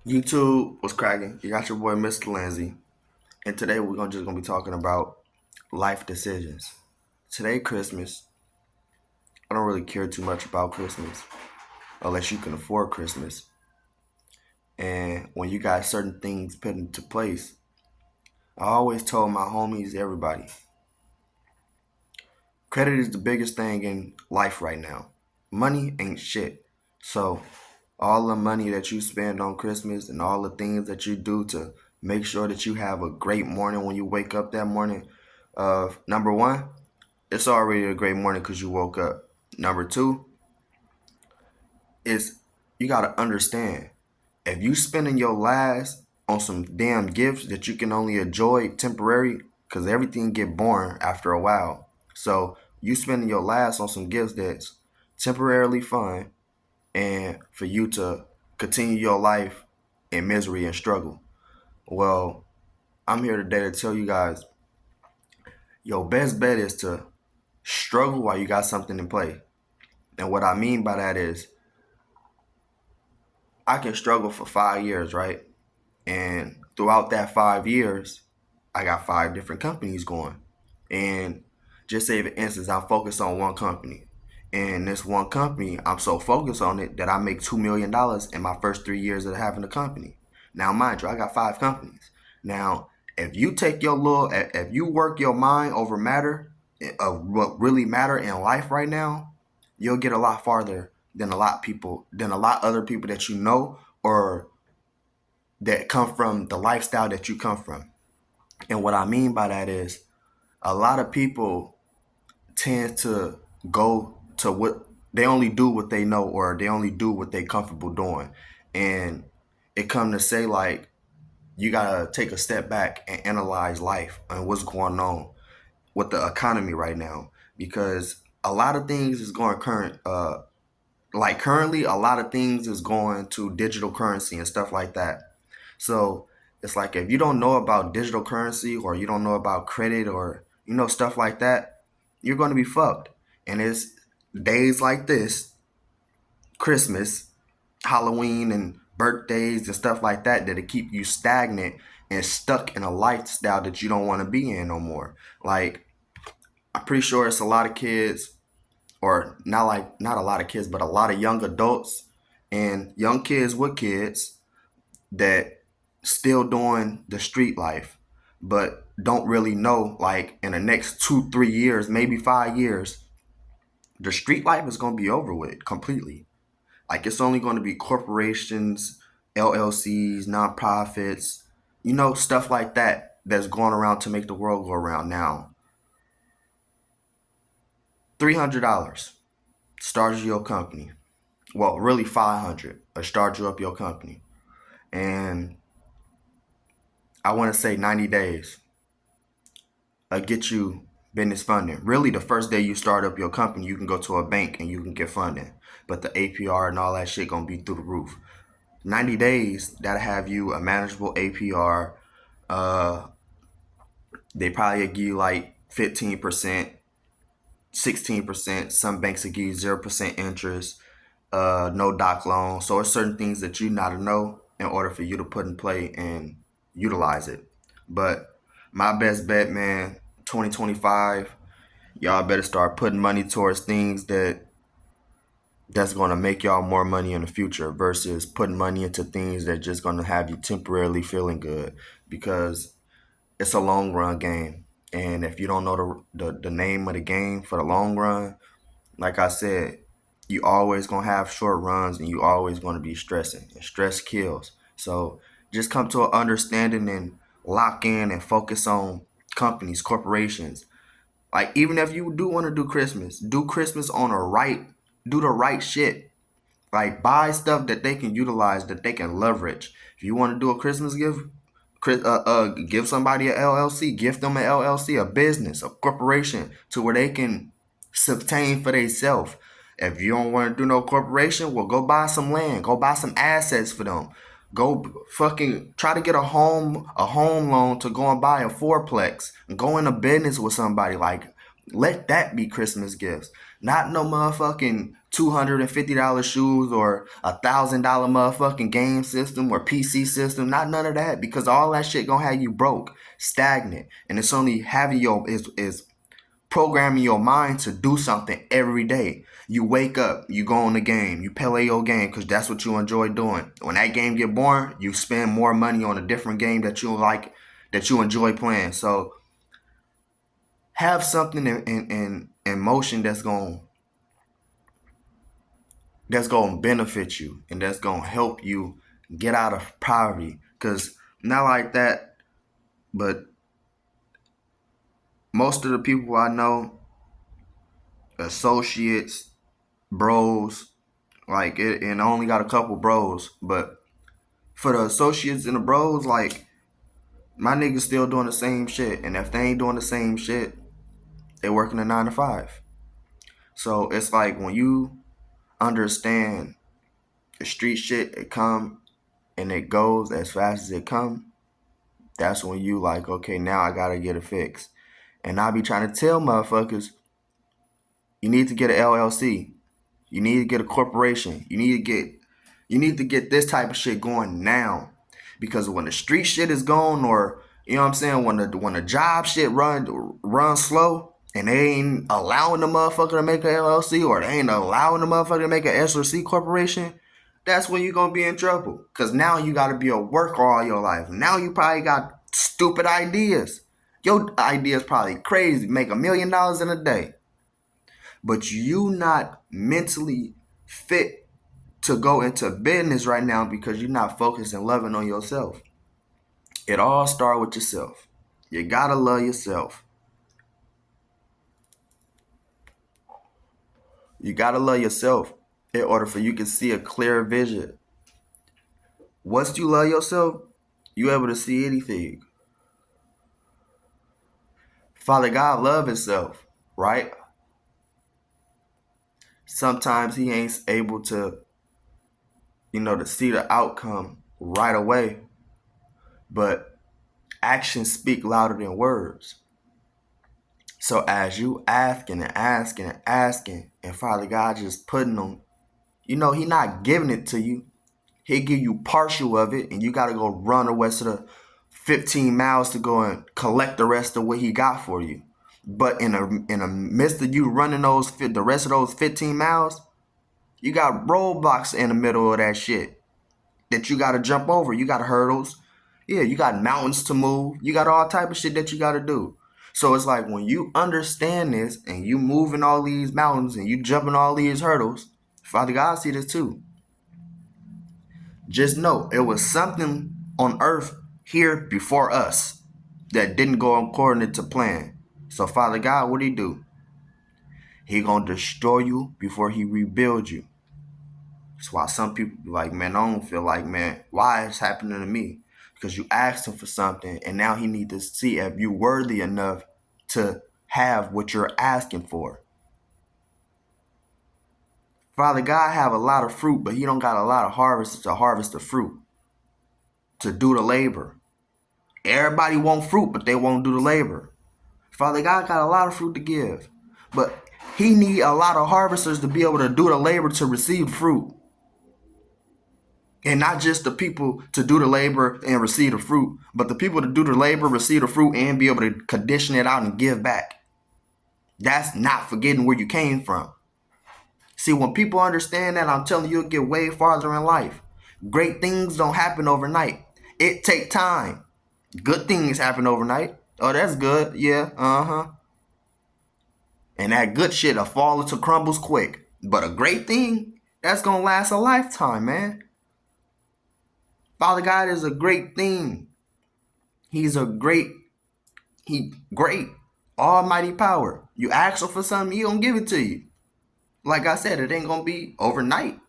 YouTube was cracking. You got your boy Mr.Linzie. And today we're just gonna be talking about life decisions. Today Christmas. I don't really care too much about Christmas unless you can afford Christmas. And when you got certain things put into place, I always told my homies, everybody, credit is the biggest thing in life right now. Money ain't shit. So all the money that you spend on Christmas and all the things that you do to make sure that you have a great morning when you wake up that morning. Number one, it's already a great morning because you woke up. Number two is you gotta understand if you spending your last on some damn gifts that you can only enjoy temporary, because everything get boring after a while. So you spending your last on some gifts that's temporarily fun and for you to continue your life in misery and struggle. Well, I'm here today to tell you guys your best bet is to struggle while you got something in play. And what I mean by that is I can struggle for 5 years, right? And throughout that 5 years, I got five different companies going. And just say, for instance, I'm focused on one company. And this one company, I'm so focused on it that I make $2 million in my first 3 years of having the company. Now, mind you, I got five companies. Now, if you take if you work your mind over matter of what really matter in life right now, you'll get a lot farther than a lot other people that you know or that come from the lifestyle that you come from. And what I mean by that is a lot of people tend to go to what they only do what they know or they only do what they comfortable doing. And it come to say like you gotta take a step back and analyze life and what's going on with the economy right now. Because a lot of things is going current like currently a lot of things is going to digital currency and stuff like that. So it's like if you don't know about digital currency or you don't know about credit or stuff like that, you're going to be fucked. And it's days like this, Christmas, Halloween, and birthdays and stuff like that that'll keep you stagnant and stuck in a lifestyle that you don't want to be in no more. Like I'm pretty sure it's a lot of kids or not a lot of kids, but a lot of young adults and young kids with kids that still doing the street life, but don't really know like in the next 2, 3 years, maybe 5 years, the street life is gonna be over with completely. Like it's only gonna be corporations, LLCs, nonprofits, stuff like that that's going around to make the world go around now. $300 starts your company. Well, really 500 or start you up your company. And I want to say 90 days get you business funding. Really, the first day you start up your company, you can go to a bank and you can get funding. But the APR and all that shit gonna be through the roof. 90 days, that'll have you a manageable APR. Uh, they probably give you like 15%, 16%. Some banks will give you 0% interest, no doc loan. So it's certain things that you gotta know in order for you to put in play and utilize it. But my best bet, man, 2025, y'all better start putting money towards things that's gonna make y'all more money in the future versus putting money into things that just gonna have you temporarily feeling good because it's a long run game. And if you don't know the name of the game for the long run, like I said, you always gonna have short runs and you always gonna be stressing. And stress kills. So just come to an understanding and lock in and focus on companies, corporations. Like even if you do want to do Christmas on a right, do the right shit. Like buy stuff that they can utilize, that they can leverage. If you want to do a Christmas gift, give somebody a LLC, gift them an LLC, a business, a corporation, to where they can sustain for themselves. If you don't want to do no corporation, well, go buy some land, go buy some assets for them. Go fucking try to get a home loan to go and buy a fourplex. Go into business with somebody. Like, let that be Christmas gifts. Not no motherfucking $250 shoes or $1,000 motherfucking game system or PC system. Not none of that, because all that shit gonna have you broke, stagnant, and it's only having your is programming your mind to do something every day. You wake up, you go on the game, you play your game because that's what you enjoy doing. When that game get boring, you spend more money on a different game that you like, that you enjoy playing. So have something in motion that's gonna benefit you and that's gonna help you get out of poverty. Cause not like that, but most of the people I know, associates, bros, like it, and I only got a couple bros, but for the associates and the bros, like my niggas still doing the same shit. And if they ain't doing the same shit, they working a 9 to 5. So it's like when you understand the street shit, it come and it goes as fast as it come. That's when you like, okay, now I gotta get it fixed. And I be trying to tell motherfuckers, you need to get an LLC. You need to get a corporation. You need to get this type of shit going now. Because when the street shit is gone, or you know what I'm saying, when the job shit run slow and they ain't allowing the motherfucker to make an LLC, or they ain't allowing the motherfucker to make an SRC corporation, that's when you're gonna be in trouble. Cause now you gotta be a worker all your life. Now you probably got stupid ideas. Your ideas probably crazy, make $1 million in a day. But you not mentally fit to go into business right now because you're not focused and loving on yourself. It all starts with yourself. You gotta love yourself. You gotta love yourself in order for you to see a clear vision. Once you love yourself, you able to see anything. Father God love himself, right? Sometimes he ain't able to, to see the outcome right away, but actions speak louder than words. So as you asking and asking and asking, and Father God just putting them, he not giving it to you. He'll give you partial of it, and you got to go run the rest of the 15 miles to go and collect the rest of what he got for you. But in the midst of you running the rest of those 15 miles, you got roadblocks in the middle of that shit that you got to jump over. You got hurdles. Yeah, you got mountains to move. You got all type of shit that you got to do. So it's like when you understand this and you moving all these mountains and you jumping all these hurdles, Father God see this too. Just know it was something on earth here before us that didn't go according to plan. So Father God, what he do? He gonna destroy you before he rebuild you. That's why some people be like, man, I don't feel like, man, why is happening to me? Because you asked him for something, and now he need to see if you worthy enough to have what you're asking for. Father God have a lot of fruit, but he don't got a lot of harvest to harvest the fruit, to do the labor. Everybody want fruit, but they won't do the labor. Father God got a lot of fruit to give, but he need a lot of harvesters to be able to do the labor to receive fruit. And not just the people to do the labor and receive the fruit, but the people to do the labor, receive the fruit, and be able to condition it out and give back. That's not forgetting where you came from. See, when people understand that, I'm telling you, you'll get way farther in life. Great things don't happen overnight. It take time. Good things happen overnight. Oh, that's good. Yeah, uh-huh. And that good shit'll fall into crumbles quick. But a great thing, that's gonna last a lifetime, man. Father God is a great thing. He's great, almighty power. You ask him for something, he gonna give it to you. Like I said, it ain't gonna be overnight.